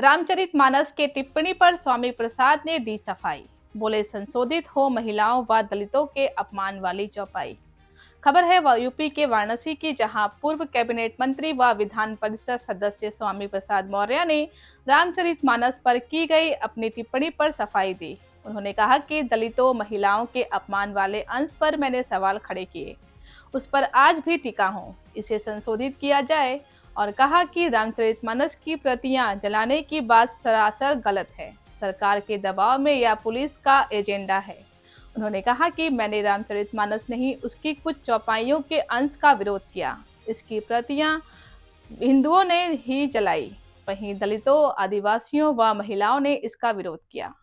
रामचरितमानस के टिप्पणी पर स्वामी प्रसाद ने दी सफाई। बोले, संशोधित हो महिलाओं व दलितों के अपमान वाली चौपाई। खबर है यूपी के वाराणसी की, जहां पूर्व कैबिनेट मंत्री व विधान परिषद सदस्य स्वामी प्रसाद मौर्य ने रामचरितमानस पर की गई अपनी टिप्पणी पर सफाई दी। उन्होंने कहा कि दलितों महिलाओं के अपमान वाले अंश पर मैंने सवाल खड़े किए, उस पर आज भी टिका हूं, इसे संशोधित किया जाए और कहा कि रामचरितमानस की प्रतियां जलाने की बात सरासर गलत है। सरकार के दबाव में या पुलिस का एजेंडा है। उन्होंने कहा कि मैंने रामचरितमानस नहीं, उसकी कुछ चौपाइयों के अंश का विरोध किया। इसकी प्रतियां हिंदुओं ने ही जलाई, वहीं दलितों, आदिवासियों व महिलाओं ने इसका विरोध किया।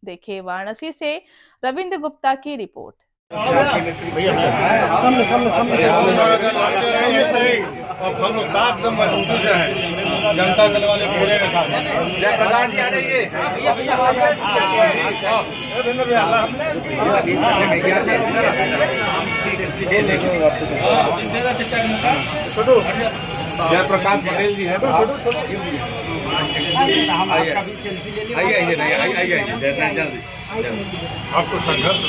देखिए वाराणसी से रविंद्र गुप्ता की रिपोर्ट। जनता दल वाले पूरे के साथ प्रकाश जी आ जाइए। छोटू जयप्रकाश पटेल जी है तो छोटू आइए जल्दी आपको संघर्ष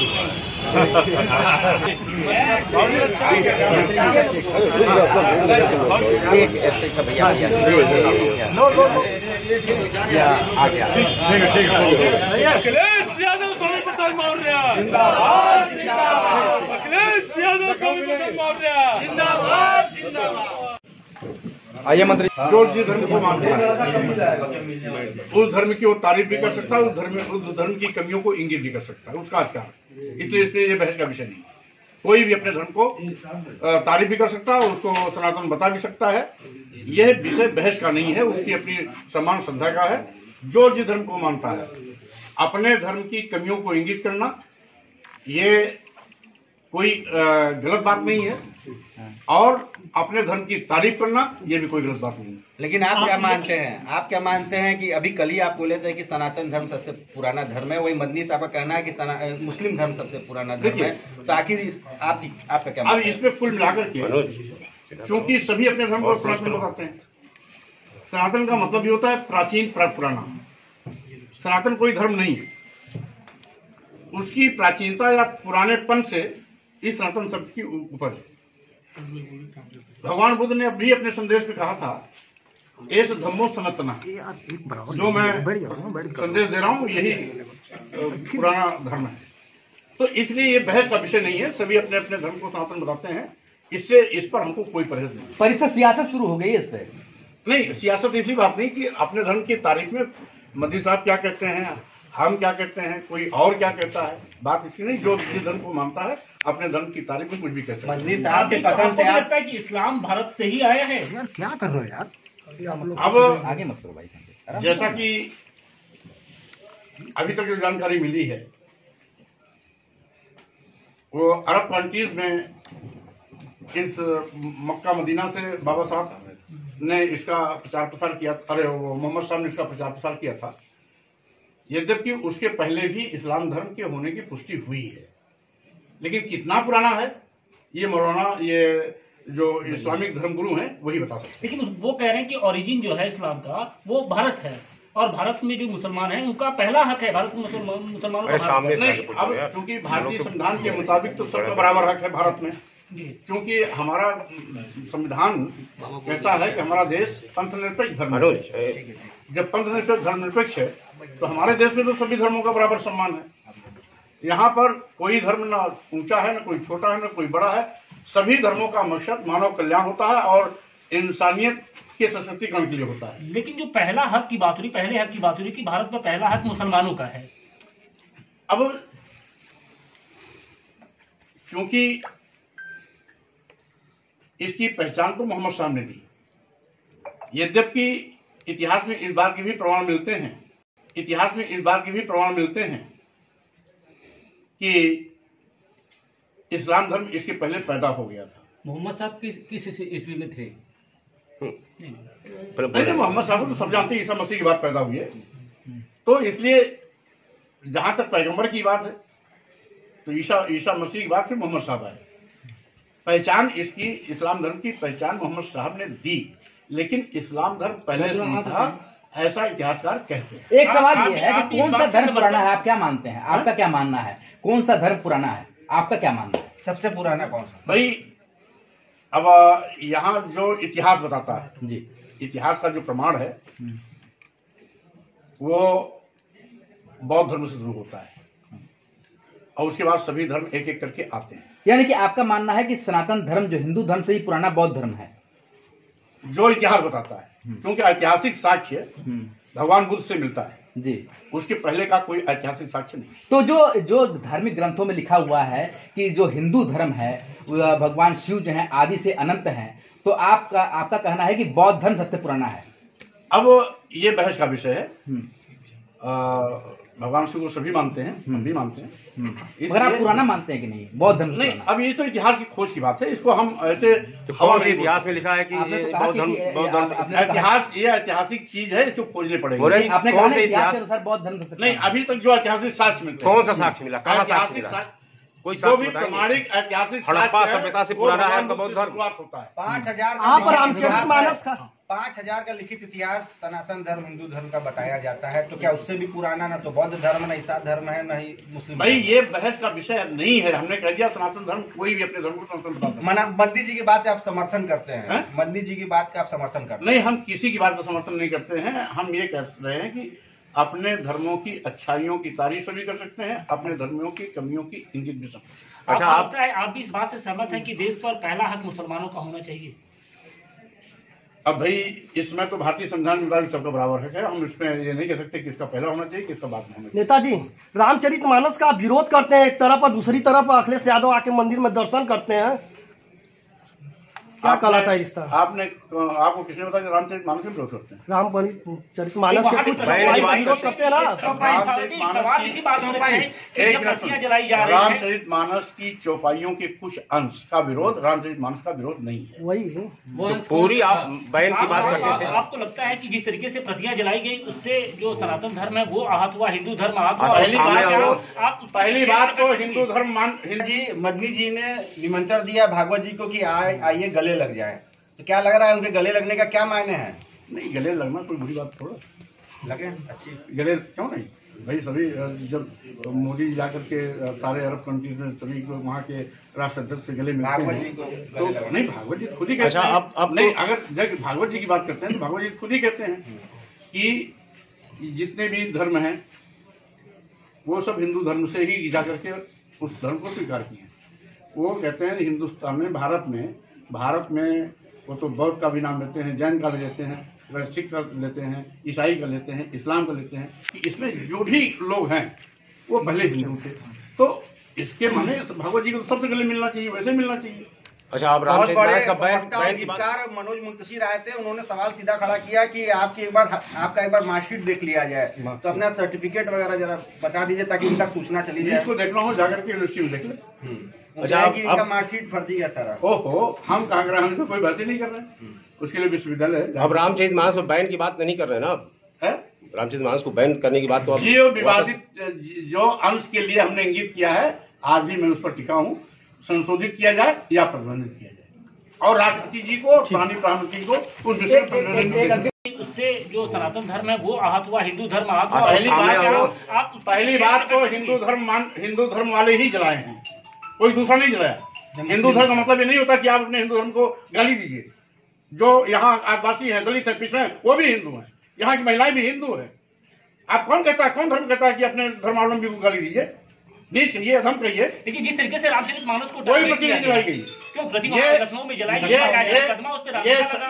अखिलेश यादव स्वामी प्रसाद मौर्य जिंदाबाद, अखिलेश यादव स्वामी प्रसाद मौर्य जिंदाबाद, जिंदाबाद। आइए मंत्री, जो जिस धर्म को मानते हैं उस धर्म की वो तारीफ भी कर सकता है, उस धर्म की कमियों को इंगित भी कर सकता है, उसका अधिकार। इसलिए इसलिए ये बहस का विषय नहीं। कोई भी अपने धर्म को तारीफ भी कर सकता है, उसको सनातन बता भी सकता है। यह विषय बहस का नहीं है, उसकी अपनी सम्मान श्रद्धा का है। जो जिस धर्म को मानता है, अपने धर्म की कमियों को इंगित करना ये कोई गलत बात नहीं है, और अपने धर्म की तारीफ करना ये भी कोई गलत बात नहीं है। लेकिन आप क्या मानते हैं? आप क्या मानते हैं कि अभी कल ही आप बोले थे कि सनातन धर्म सबसे पुराना धर्म है, वही मदनी साहब का कहना है कि मुस्लिम धर्म सबसे पुराना धर्म है, तो आखिर आपका क्या? अब इसमें कुल मिलाकर के, क्योंकि सभी अपने धर्म को सनातन बताते हैं। सनातन का मतलब ये होता है प्राचीन, पुराना। सनातन कोई धर्म नहीं है, उसकी प्राचीनता या पुरानेपन से इस सनातन शब्द की उपज है। भगवान बुद्ध ने भी अपने संदेश में कहा था, एस धम्मो सनातना, जो मैं संदेश दे रहा हूँ यही पुराना धर्म है। तो इसलिए ये बहस का विषय नहीं है, सभी अपने अपने धर्म को सनातन बताते हैं। इससे इस पर हमको कोई परहेज नहीं। परिषद सियासत शुरू हो गई है इस पर? नहीं, सियासत ऐसी बात नहीं कि अपने धर्म की तारीफ में मदनी साहब क्या कहते हैं, हम क्या कहते हैं, कोई और क्या कहता है, बात इसकी नहीं। जो जिस धर्म को मानता है अपने धर्म की तारीफ में कुछ भी कह सकता है। मदनी साहब के कथन से लगता है कि इस्लाम भारत से ही आया है। यार क्या कर रहे हो यार, अब आगे मत करो भाई। जैसा कि अभी तक जो जानकारी मिली है, वो अरब कंट्रीज में इस मक्का मदीना से बाबा साहब ने इसका प्रचार प्रसार किया। अरे वो मोहम्मद साहब ने इसका प्रचार प्रसार किया था। यद्यपि उसके पहले भी इस्लाम धर्म के होने की पुष्टि हुई है, लेकिन कितना पुराना है ये मौलाना, ये जो इस्लामिक धर्मगुरु हैं वही बता सकते। लेकिन वो कह रहे हैं कि ओरिजिन जो है इस्लाम का वो भारत है, और भारत में जो मुसलमान हैं उनका पहला हक है। भारत में मुसलमानों का सामने नहीं। अब क्योंकि भारतीय संविधान के मुताबिक तो सबका बराबर हक है भारत में, क्योंकि हमारा संविधान कहता है कि हमारा देश पंथनिरपेक्ष धर्म है। जब पंथनिरपेक्ष धर्मनिरपेक्ष है तो हमारे देश में तो सभी धर्मों का बराबर सम्मान है। यहाँ पर कोई धर्म ना ऊंचा है, ना कोई छोटा है, ना कोई बड़ा है। सभी धर्मों का मकसद मानव कल्याण होता है और इंसानियत के सशक्तिकरण के लिए होता है। लेकिन जो पहला हक की बात हुई, पहले हक की बात हुई कि भारत में पहला हक मुसलमानों का है। अब चूंकि इसकी पहचान तो मोहम्मद साहब ने दी, यद्यपि इतिहास में इस बात के भी प्रमाण मिलते हैं, कि इस्लाम धर्म इसके पहले पैदा हो गया था। मोहम्मद साहब किस ईस्वी में थे? नहीं, मोहम्मद साहब तो सब जानते हैं ईसा मसीह की बात पैदा हुई है। तो इसलिए जहां तक पैगंबर की बात है तो ईसा मसीह की बात फिर मोहम्मद साहब आए। पहचान इसकी, इस्लाम धर्म की पहचान मोहम्मद साहब ने दी, लेकिन इस्लाम धर्म पहले से नहीं था। ऐसा इतिहासकार कहते हैं। एक सवाल ये है कि कौन सा धर्म पुराना है, आप क्या मानते हैं? आपका क्या मानना है, कौन सा धर्म पुराना है, आपका क्या मानना है? सबसे पुराना कौन सा? भाई अब यहाँ जो इतिहास बताता है जी, इतिहास का जो प्रमाण है वो बौद्ध धर्म से शुरू होता है और उसके बाद सभी धर्म एक एक करके आते हैं। यानी कि आपका मानना है कि सनातन धर्म जो हिंदू धर्म से ही पुराना बौद्ध धर्म है, जो इतिहास बताता है, क्योंकि ऐतिहासिक साक्ष्य भगवान बुद्ध से मिलता है जी, उसके पहले का कोई ऐतिहासिक साक्ष्य नहीं। तो जो धार्मिक ग्रंथों में लिखा हुआ है कि जो हिंदू धर्म है भगवान शिव जो है आदि से अनंत हैं, तो आपका कहना है कि बौद्ध धर्म सबसे पुराना है। अब ये बहस का विषय है। भगवान शिव को सभी मानते हैं, हम भी मानते हैं, मगर आप पुराना मानते हैं कि नहीं बौद्ध धर्म? नहीं, अब ये तो इतिहास की खोज की बात है, इसको हम ऐसे कौन से इतिहास में लिखा है कि आपने ये तो कहा बौद्ध धर्म इतिहास ये ऐतिहासिक चीज है, इसको खोजने पड़ेगी। आपने कहा कौन ना से इतिहास इतिहास के अनुसार बौद्ध धर्म सबसे नहीं, पुराना है। अभी तक जो ऐतिहासिक साक्ष्य मिलते हैं, कौन सा साक्ष्य मिला, कहाँ साक्ष्य ऐतिहासिक मिला? साक्ष्य कोई जो भी साक्ष्य बताएंगे? प्रमाणिक ऐतिहासिक हड़प्पा साक्ष्य है, सभ्यता से वो पुराना है भगवान आपका बुद्ध बौद्ध से धर्म? शुरुआत होता है। 5000 आप रामचरितमानस का 5000 का लिखित इतिहास सनातन धर्म हिंदू धर्म का बताया जाता है, तो क्या उससे भी पुराना ना तो बौद्ध धर्म, न ईसा धर्म है, न ही मुस्लिम भाई धर्म? ये बहस का विषय नहीं है, हमने कह दिया सनातन धर्म कोई भी अपने धर्म को सनातन बता सकता है। मना मद्दी जी की बात से आप समर्थन करते हैं? हैं? मद्दी जी की बात का आप समर्थन करते हैं? नहीं, हम किसी की बात का समर्थन नहीं करते हैं। हम ये कह रहे हैं कि अपने धर्मों की अच्छाइयों की तारीफ भी कर सकते हैं, अपने धर्मों की कमियों की इंगित भी सकते हैं। अच्छा, आप भी इस बात से सहमत हैं कि देश पर पहला हक मुसलमानों का होना चाहिए? अब भाई इसमें तो भारतीय संविधान के मुताबिक सबका बराबर हक है, हम इसमें ये नहीं कह सकते किसका पहला होना चाहिए किसका बाद में होना चाहिए। नेताजी रामचरितमानस का विरोध करते हैं एक तरफ और दूसरी तरफ अखिलेश यादव आके मंदिर में दर्शन करते हैं, क्या कहलाता है रिश्ता? आपको किसने बताया कि रामचरितमानस के विरोध करते हैं? रामचरितमानस के कुछ चौपाई का विरोध करते हैं ना। सवाल इसी बात में है कि जब बत्तियां जलाई जा रही हैं, रामचरितमानस की चौपाइयों के कुछ अंश का विरोध रामचरितमानस का विरोध नहीं है। वही तो पूरी आप बहन की बात करते थे। आपको लगता है कि जिस तरीके से प्रतियां जलाई गई उससे जो सनातन धर्म है वो आहत हुआ, हिंदू धर्म आहत हुआ? पहली बात तो हिंदू धर्म जी मदनी जी ने निमंत्रण दिया भागवत जी को कि आइए गले लग जाए, तो क्या लग रहा है उनके गले लगने का क्या मायने है? नहीं, गले लगना कोई बुरी बात थोड़ा, लगे अच्छी गले क्यों नहीं भाई। सभी जब मोदी जाकर के सारे अरब कंट्रीज में सभी को वहाँ के राष्ट्राध्यक्ष से गले मिलते भागवत हैं जी को तो गले नहीं, भागवत जी खुद ही कहते अच्छा, हैं। अब नहीं, अगर जब भागवत जी की बात करते हैं तो भागवत जी खुद ही कहते हैं कि जितने भी धर्म हैं वो सब हिंदू धर्म से ही जाकर के उस धर्म को स्वीकार किए हैं। वो कहते हैं हिंदुस्तान में भारत में वो तो बौद्ध का भी नाम लेते हैं, जैन का भी लेते हैं, सिख का लेते हैं, ईसाई का लेते हैं, इस्लाम का लेते हैं, कि इसमें जो भी लोग हैं वो पहले हिंदू थे। तो इसके माने भगवत जी को सबसे गले मिलना चाहिए, वैसे मिलना चाहिए। अच्छा, आप बहुत बड़े रामचरितमानस का बहन की बात। गीतकार मनोज मुंतशिर आए थे, उन्होंने सवाल सीधा खड़ा किया कि आपका एक बार मार्कशीट देख लिया जाए, तो अपना सर्टिफिकेट वगैरह जरा बता दीजिए ताकि इन तक सूचना चली जाए। जिसको देखना हो जाकर के यूनिवर्सिटी में देख ले। अच्छा, इनका मार्कशीट फर्जी है सारा। ओहो, हम कहाँ कर रहे हैं, हम इसमें कोई बात ही नहीं कर रहे हैं, उसके लिए विश्वविद्यालय है। अब रामचरितमानस में बैन की बात नहीं कर रहे ना, अब है रामचरितमानस को बैन करने की बात तो अब जो विवादित जो अंश के लिए हमने इंगित किया है, आज भी मैं उस पर टिका हूँ, संशोधित किया जाए या प्रतिबंधित किया जाए, और राष्ट्रपति जी को, प्रधानमंत्री को उस विषय में प्रतिबंधित। उससे जो सनातन धर्म है वो आहत हुआ, हिंदू धर्म आहत हुआ? पहली बात तो हिंदू धर्म वाले ही जलाए हैं, कोई दूसरा नहीं जलाया। हिंदू धर्म का मतलब ये नहीं होता कि आप अपने हिंदू धर्म को गाली दीजिए। जो यहाँ आदिवासी हैं, दलित हैं, पिछड़े हैं, वो भी हिंदू हैं, यहाँ की महिलाएं भी हिंदू है। आप कौन धर्म कहता है कि अपने धर्मावलंबी को गाली दीजिए, नीच कहिए, अधम कहिए। लेकिन जिस तरीके से रामचरितमानस को कोई प्रतिमा नहीं जलाई गई, क्यों प्रतिमा लखनऊ में जलाई गई?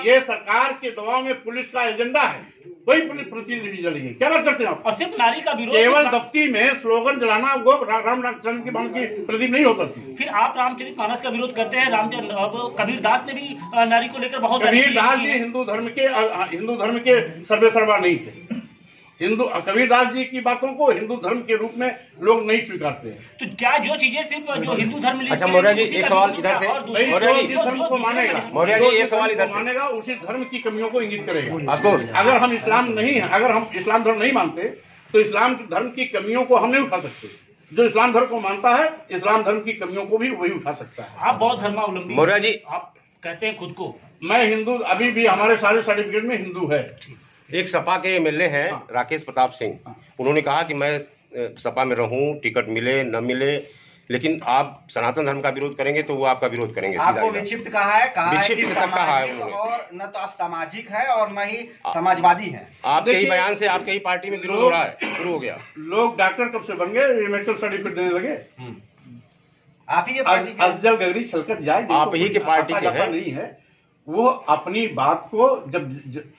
ये सरकार के दबाव में पुलिस का एजेंडा है, कोई पुलिस प्रतिनिधि जलाई गई। क्या बात करते हैं आप? और सिर्फ नारी का विरोध, केवल दफ्ती में स्लोगन जलाना वो रामचंद्र की बाण की प्रदीप नहीं होता। फिर आप रामचरितमानस का विरोध करते हैं। कबीरदास ने भी नारी को लेकर बहुत कबीरदास जी हिंदू धर्म के सर्वेसर्वा नहीं थे। कबीरदास जी की बातों को हिंदू धर्म के रूप में लोग नहीं स्वीकारते हैं। तो क्या जो चीजें सिर्फ जो हिंदू धर्म में, अच्छा मौर्य जी एक सवाल इधर से, मौर्य जी धर्म को मानेगा, मौर्य जी एक सवाल इधर से मानेगा, उसी धर्म की कमियों को इंगित करेगा। आशुतोष, अगर हम इस्लाम धर्म नहीं मानते तो इस्लाम धर्म की कमियों को हम नहीं उठा सकते। जो इस्लाम धर्म को मानता है, इस्लाम धर्म की कमियों को भी वही उठा सकता है। आप बौद्ध धर्मावलंबी, मौर्य जी आप कहते हैं खुद को। मैं हिंदू, अभी भी हमारे सारे सर्टिफिकेट में हिंदू है। एक सपा के एमएलए हैं राकेश प्रताप सिंह, उन्होंने कहा कि मैं सपा में रहूं, टिकट मिले न मिले, लेकिन आप सनातन धर्म का विरोध करेंगे तो वो आपका विरोध करेंगे। आपको विक्षिप्त कहा है विक्षिप्त कि कहा है सामाजिक और न तो आप सामाजिक है और न ही समाजवादी हैं। आपके ही बयान से आपके ही पार्टी में विरोध हो रहा है, शुरू हो गया। लोग डॉक्टर कब से बन गए, मेडिकल सर्टिफिकेट देने लगे। आप ही के पार्टी के अफजल गगरी छलकत जाए, आप ही के पार्टी के हैं। नहीं है, वो अपनी बात को जब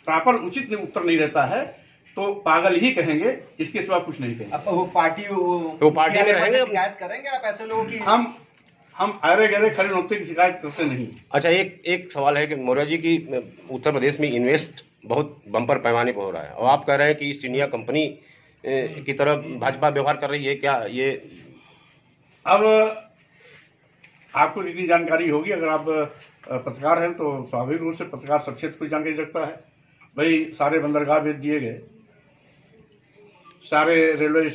प्रॉपर उचित उत्तर नहीं रहता है तो पागल ही कहेंगे, इसके सिवा कुछ नहीं कहेंगे। अब वो पार्टी में रहेंगे, शिकायत करेंगे आप ऐसे लोगों की? हम अरे गहरे खड़े नौकते की शिकायत करते नहीं। अच्छा, एक सवाल है कि मौर्य जी की उत्तर प्रदेश में इन्वेस्ट बहुत बम्पर पैमाने पर हो रहा है और आप कह रहे हैं कि ईस्ट इंडिया कंपनी की तरफ भाजपा व्यवहार कर रही है, क्या ये? अब आपको जितनी जानकारी होगी, अगर आप पत्रकार हैं तो स्वाभाविक रूप से पत्रकार सब क्षेत्र को जानकारी रखता है। भाई सारे बंदरगाह भेज दिए गए, सारे रेलवे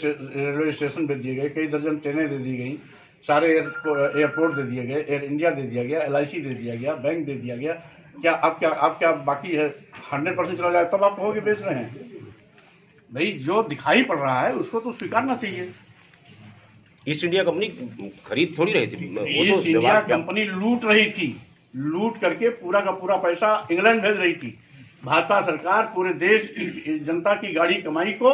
स्टेशन भेज दिए गए, कई दर्जन ट्रेनें दे दी गई, सारे एयरपोर्ट दे दिए गए, एयर इंडिया दे दिया गया, LIC दे दिया गया, बैंक दे दिया गया। क्या आप क्या बाकी है? 100% चला जाए तब आप कहोगे बेच रहे हैं। भाई जो दिखाई पड़ रहा है उसको तो स्वीकारना चाहिए। ईस्ट इंडिया कंपनी खरीद थोड़ी रही थी, ईस्ट इंडिया कंपनी लूट रही थी, लूट करके पूरा का पूरा पैसा इंग्लैंड भेज रही थी। भाजपा सरकार पूरे देश की जनता की गाढ़ी कमाई को